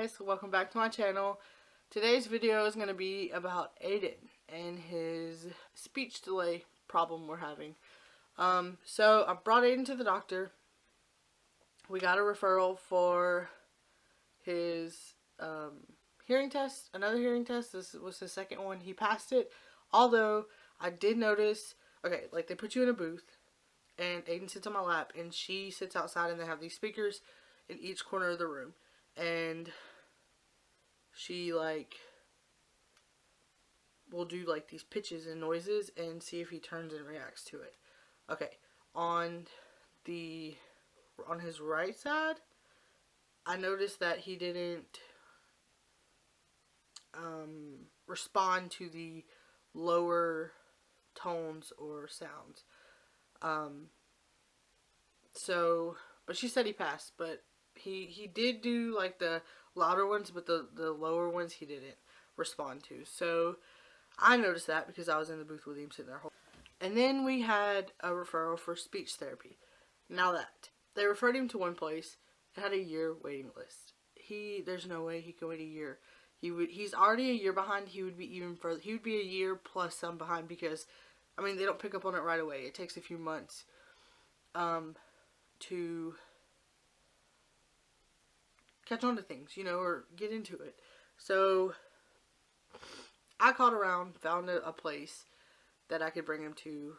guys, welcome back to my channel. Today's video is going to be about Ayden and his speech delay problem we're having. So I brought Ayden to the doctor. We got a referral for his hearing test, another hearing test. This was his second one. He passed it, although I did notice, okay, like they put you in a booth and Ayden sits on my lap and she sits outside and they have these speakers in each corner of the room. And she will do these pitches and noises and see if he turns and reacts to it. Okay, on his right side, I noticed that he didn't respond to the lower tones or sounds. But she said he passed, but he did do the louder ones, but the lower ones he didn't respond to. So I noticed that because I was in the booth with him sitting there. And then we had a referral for speech therapy. Now that they referred him to one place, it had a year waiting list. There's no way he could wait a year. He's already a year behind. He would be even further. He would be a year plus some behind because, I mean, they don't pick up on it right away. It takes a few months to catch on to things, or get into it. So I called around, found a place that I could bring him to,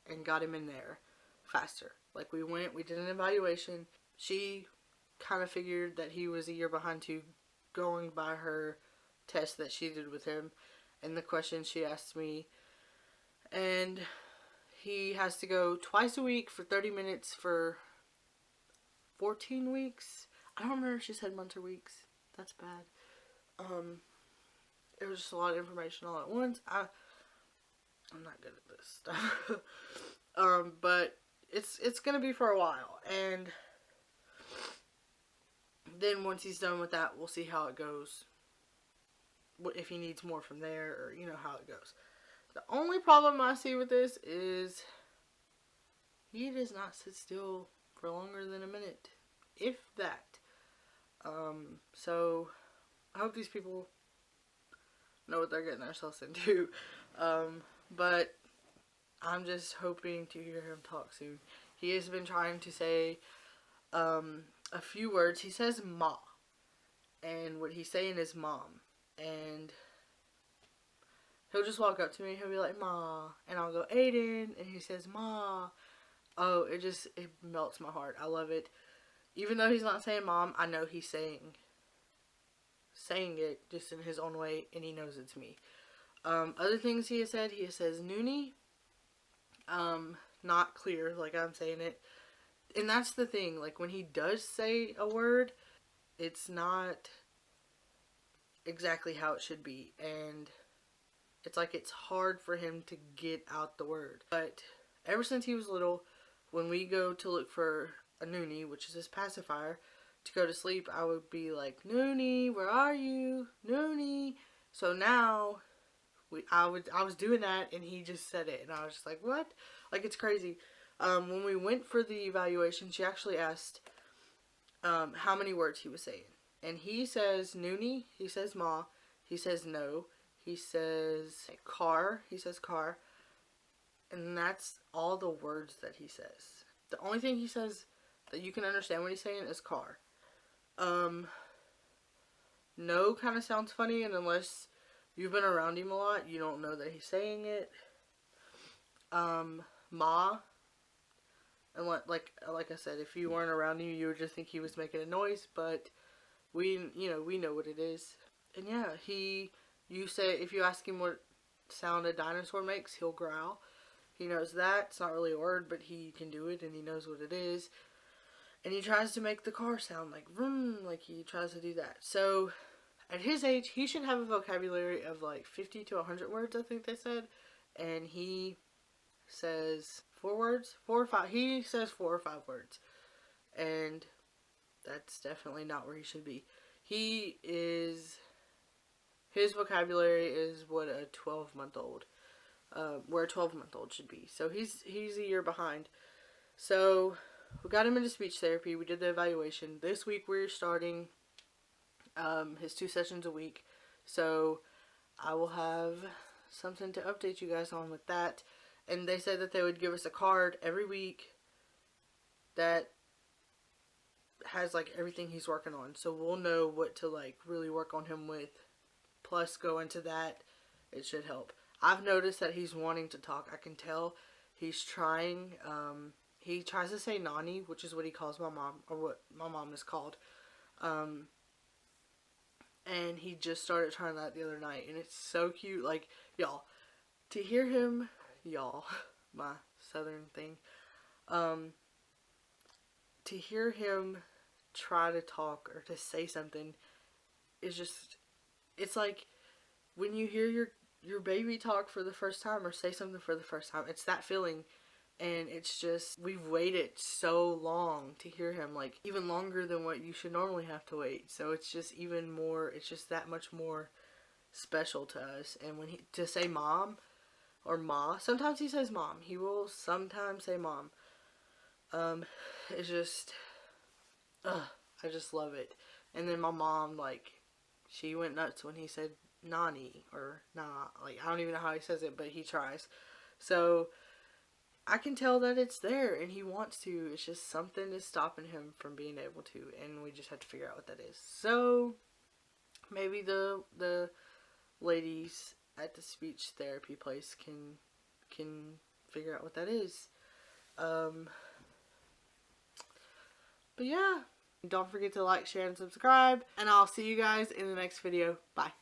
and got him in there faster. We did an evaluation. She kind of figured that he was a year behind too, going by her test that she did with him and the questions she asked me. And he has to go twice a week for 30 minutes for 14 weeks. I don't remember if she said months or weeks. That's bad. It was just a lot of information all at once. I'm not good at this stuff. But it's gonna be for a while, and then once he's done with that, we'll see how it goes. If he needs more from there, or how it goes. The only problem I see with this is he does not sit still for longer than a minute, if that. So I hope these people know what they're getting themselves into. But I'm just hoping to hear him talk soon. He has been trying to say a few words. He says ma, and what he's saying is mom, and he'll just walk up to me, he'll be like, ma, and I'll go, Ayden, and he says ma. Oh, it melts my heart. I love it. Even though he's not saying mom, I know he's saying it just in his own way, and he knows it's me. Other things he says noonie. Not clear like I'm saying it. And that's the thing, when he does say a word, it's not exactly how it should be, and it's hard for him to get out the word. But ever since he was little, when we go to look for a noonie, which is his pacifier, to go to sleep, I would be like, noonie, where are you? Noonie. So now I was doing that, and he just said it, and I was just like, what? It's crazy. When we went for the evaluation, she actually asked how many words he was saying, and he says noonie, he says ma, he says no, he says car, and that's all the words that he says. The only thing he says that you can understand what he's saying is car. No kind of sounds funny, and unless you've been around him a lot, you don't know that he's saying it. Ma, and like I said, if you weren't around him, you would just think he was making a noise, but we know what it is. And yeah, if you ask him what sound a dinosaur makes, he'll growl. He knows that. It's not really a word, but he can do it, and he knows what it is. And he tries to make the car sound like vroom, he tries to do that. So at his age, he should have a vocabulary of 50 to 100 words, I think they said. And he says 4 words, 4 or 5. He says 4 or 5 words. And that's definitely not where he should be. His vocabulary is what a 12-month-old, where a 12-month-old should be. So he's a year behind. So we got him into speech therapy. We did the evaluation. This week we're starting his 2 sessions a week. So I will have something to update you guys on with that. And they said that they would give us a card every week that has like everything he's working on. So we'll know what to like really work on him with. Plus go into that. It should help. I've noticed that he's wanting to talk. I can tell he's trying. He tries to say Nani, which is what he calls my mom, or what my mom is called. And he just started trying that the other night, and it's so cute. Like, y'all, to hear him, y'all, my southern thing, to hear him try to talk or to say something is just, it's like when you hear your baby talk for the first time or say something for the first time. It's that feeling. And it's just, we've waited so long to hear him, like even longer than what you should normally have to wait. So it's just even more, it's just that much more special to us. And when he, to say mom or ma, sometimes he says mom. He will sometimes say mom. It's just, I just love it. And then my mom, like, she went nuts when he said Nani or nah. Like, I don't even know how he says it, but he tries. So I can tell that it's there and he wants to. It's just something is stopping him from being able to, and we just have to figure out what that is. So maybe the ladies at the speech therapy place can figure out what that is. But yeah, don't forget to like, share, and subscribe, and I'll see you guys in the next video. Bye.